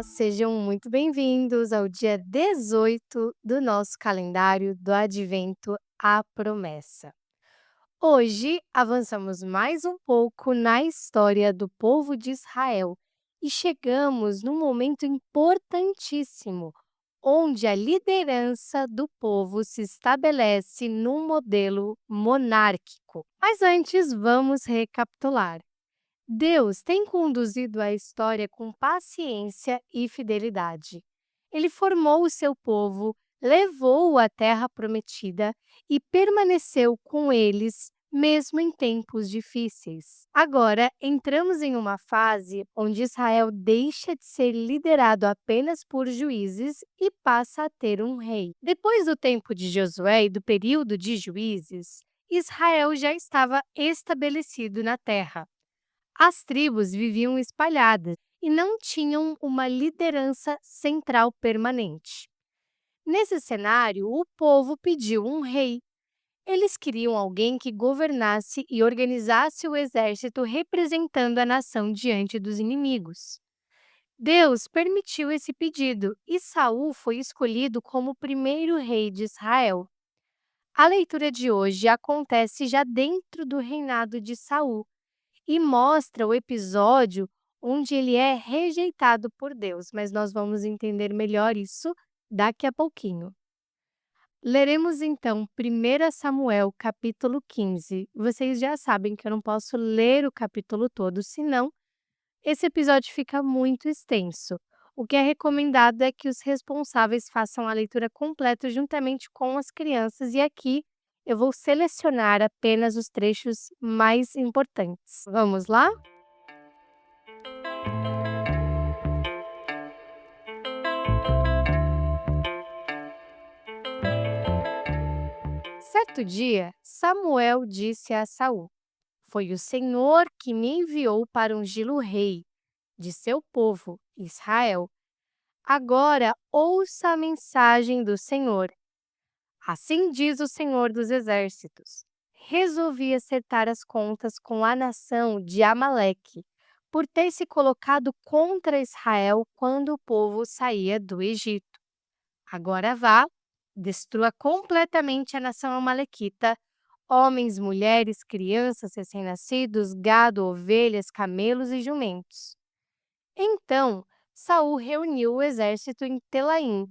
Sejam muito bem-vindos ao dia 18 do nosso calendário do Advento, a Promessa. Hoje avançamos mais um pouco na história do povo de Israel e chegamos num momento importantíssimo, onde a liderança do povo se estabelece num modelo monárquico. Mas antes, vamos recapitular. Deus tem conduzido a história com paciência e fidelidade. Ele formou o seu povo, levou-o à terra prometida e permaneceu com eles, mesmo em tempos difíceis. Agora, entramos em uma fase onde Israel deixa de ser liderado apenas por juízes e passa a ter um rei. Depois do tempo de Josué e do período de juízes, Israel já estava estabelecido na terra. As tribos viviam espalhadas e não tinham uma liderança central permanente. Nesse cenário, o povo pediu um rei. Eles queriam alguém que governasse e organizasse o exército representando a nação diante dos inimigos. Deus permitiu esse pedido e Saul foi escolhido como o primeiro rei de Israel. A leitura de hoje acontece já dentro do reinado de Saul e mostra o episódio onde ele é rejeitado por Deus, mas nós vamos entender melhor isso daqui a pouquinho. Leremos então 1 Samuel, capítulo 15. Vocês já sabem que eu não posso ler o capítulo todo, senão esse episódio fica muito extenso. O que é recomendado é que os responsáveis façam a leitura completa juntamente com as crianças, e aqui eu vou selecionar apenas os trechos mais importantes. Vamos lá? Certo dia, Samuel disse a Saul: Foi o Senhor que me enviou para ungí-lo rei de seu povo, Israel. Agora ouça a mensagem do Senhor. Assim diz o Senhor dos Exércitos: Resolvi acertar as contas com a nação de Amaleque, por ter se colocado contra Israel quando o povo saía do Egito. Agora vá, destrua completamente a nação amalequita, homens, mulheres, crianças, recém-nascidos, gado, ovelhas, camelos e jumentos. Então, Saul reuniu o exército em Telaim.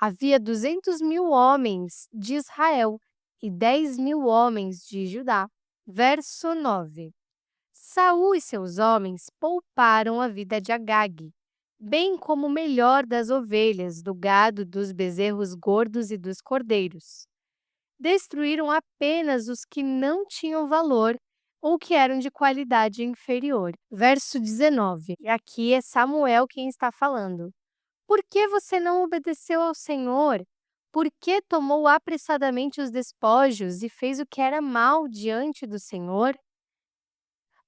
Havia 200.000 homens de Israel e 10.000 homens de Judá. Verso 9. Saul e seus homens pouparam a vida de Agag, bem como o melhor das ovelhas, do gado, dos bezerros gordos e dos cordeiros. Destruíram apenas os que não tinham valor ou que eram de qualidade inferior. Verso 19. E aqui é Samuel quem está falando. Por que você não obedeceu ao Senhor? Por que tomou apressadamente os despojos e fez o que era mal diante do Senhor?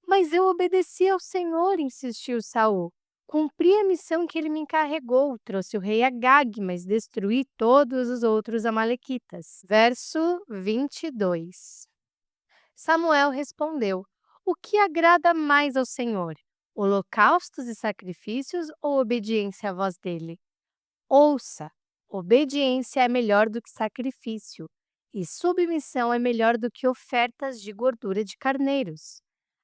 Mas eu obedeci ao Senhor, insistiu Saul. Cumpri a missão que ele me encarregou, trouxe o rei Agag, mas destruí todos os outros amalequitas. Verso 22. Samuel respondeu: O que agrada mais ao Senhor? Holocaustos e sacrifícios ou obediência à voz dele? Ouça, obediência é melhor do que sacrifício, e submissão é melhor do que ofertas de gordura de carneiros.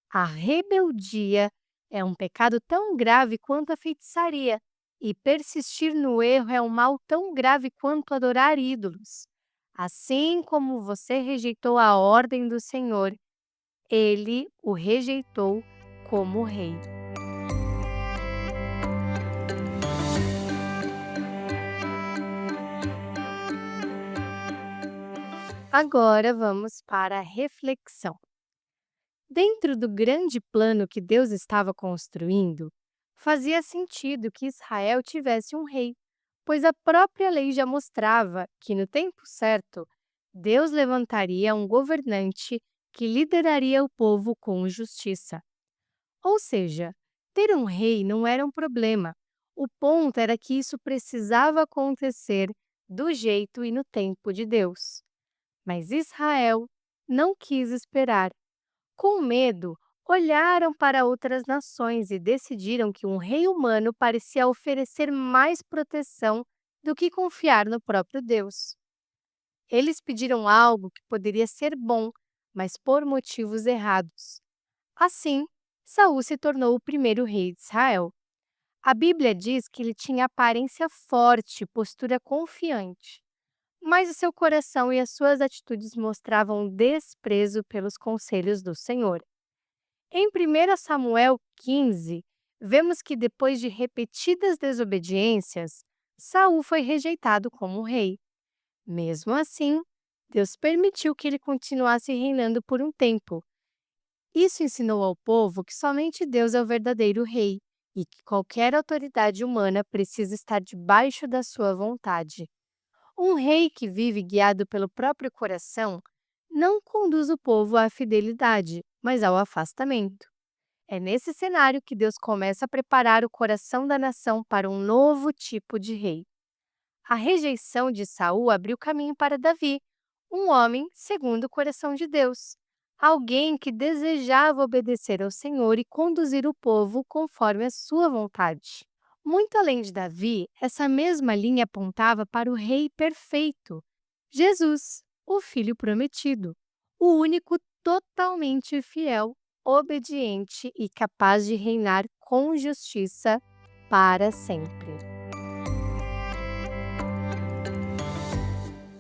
A rebeldia é um pecado tão grave quanto a feitiçaria, e persistir no erro é um mal tão grave quanto adorar ídolos. Assim como você rejeitou a ordem do Senhor, ele o rejeitou como rei. Agora vamos para a reflexão. Dentro do grande plano que Deus estava construindo, fazia sentido que Israel tivesse um rei, pois a própria lei já mostrava que, no tempo certo, Deus levantaria um governante que lideraria o povo com justiça. Ou seja, ter um rei não era um problema. O ponto era que isso precisava acontecer do jeito e no tempo de Deus. Mas Israel não quis esperar. Com medo, olharam para outras nações e decidiram que um rei humano parecia oferecer mais proteção do que confiar no próprio Deus. Eles pediram algo que poderia ser bom, mas por motivos errados. Assim, Saul se tornou o primeiro rei de Israel. A Bíblia diz que ele tinha aparência forte, postura confiante, mas o seu coração e as suas atitudes mostravam desprezo pelos conselhos do Senhor. Em 1 Samuel 15, vemos que depois de repetidas desobediências, Saul foi rejeitado como rei. Mesmo assim, Deus permitiu que ele continuasse reinando por um tempo. Isso ensinou ao povo que somente Deus é o verdadeiro rei e que qualquer autoridade humana precisa estar debaixo da sua vontade. Um rei que vive guiado pelo próprio coração não conduz o povo à fidelidade, mas ao afastamento. É nesse cenário que Deus começa a preparar o coração da nação para um novo tipo de rei. A rejeição de Saul abriu caminho para Davi, um homem segundo o coração de Deus, alguém que desejava obedecer ao Senhor e conduzir o povo conforme a sua vontade. Muito além de Davi, essa mesma linha apontava para o rei perfeito, Jesus, o filho prometido, o único totalmente fiel, obediente e capaz de reinar com justiça para sempre.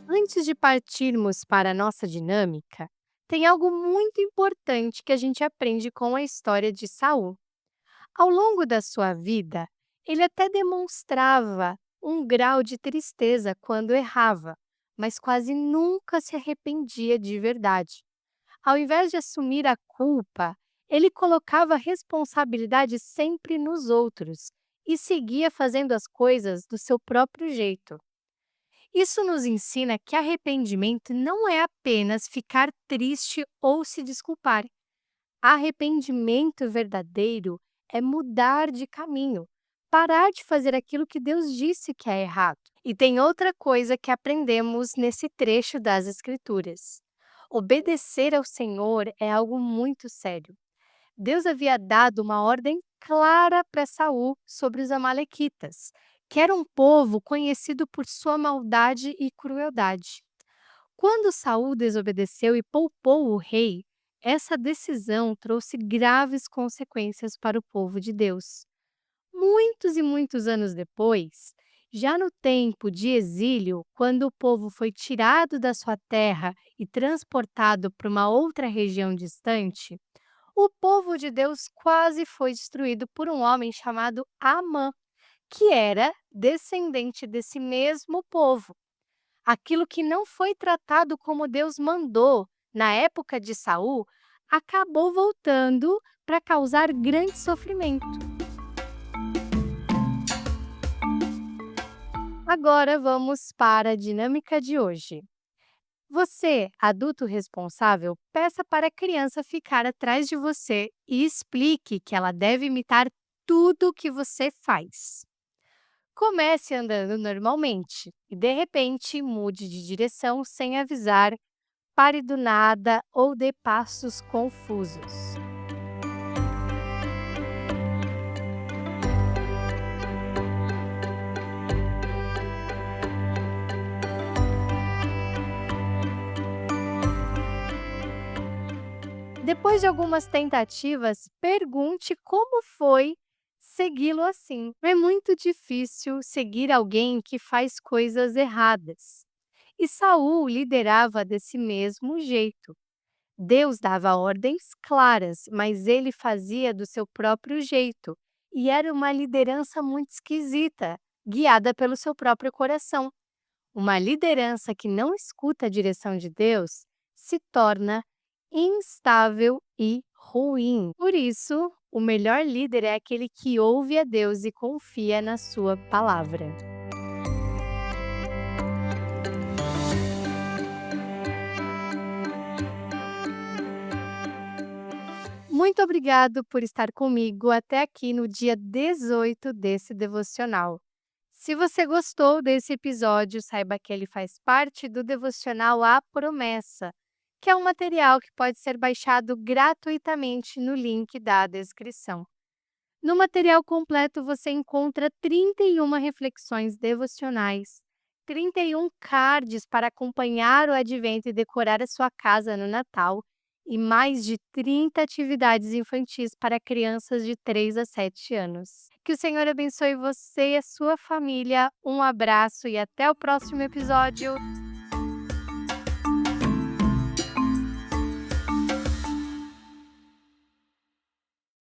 Antes de partirmos para a nossa dinâmica, tem algo muito importante que a gente aprende com a história de Saul. Ao longo da sua vida, ele até demonstrava um grau de tristeza quando errava, mas quase nunca se arrependia de verdade. Ao invés de assumir a culpa, ele colocava a responsabilidade sempre nos outros e seguia fazendo as coisas do seu próprio jeito. Isso nos ensina que arrependimento não é apenas ficar triste ou se desculpar. Arrependimento verdadeiro é mudar de caminho, parar de fazer aquilo que Deus disse que é errado. E tem outra coisa que aprendemos nesse trecho das Escrituras. Obedecer ao Senhor é algo muito sério. Deus havia dado uma ordem clara para Saul sobre os amalequitas, que era um povo conhecido por sua maldade e crueldade. Quando Saul desobedeceu e poupou o rei, essa decisão trouxe graves consequências para o povo de Deus. Muitos e muitos anos depois, já no tempo de exílio, quando o povo foi tirado da sua terra e transportado para uma outra região distante, o povo de Deus quase foi destruído por um homem chamado Amã, que era descendente desse mesmo povo. Aquilo que não foi tratado como Deus mandou na época de Saul acabou voltando para causar grande sofrimento. Agora vamos para a dinâmica de hoje. Você, adulto responsável, peça para a criança ficar atrás de você e explique que ela deve imitar tudo o que você faz. Comece andando normalmente e, de repente, mude de direção sem avisar, pare do nada ou dê passos confusos. Depois de algumas tentativas, pergunte como foi segui-lo assim. É muito difícil seguir alguém que faz coisas erradas. E Saul liderava desse mesmo jeito. Deus dava ordens claras, mas ele fazia do seu próprio jeito. E era uma liderança muito esquisita, guiada pelo seu próprio coração. Uma liderança que não escuta a direção de Deus se torna instável e ruim. Por isso, o melhor líder é aquele que ouve a Deus e confia na sua palavra. Muito obrigado por estar comigo até aqui no dia 18 desse devocional. Se você gostou desse episódio, saiba que ele faz parte do devocional A Promessa, que é um material que pode ser baixado gratuitamente no link da descrição. No material completo você encontra 31 reflexões devocionais, 31 cards para acompanhar o advento e decorar a sua casa no Natal, e mais de 30 atividades infantis para crianças de 3 a 7 anos. Que o Senhor abençoe você e a sua família. Um abraço e até o próximo episódio.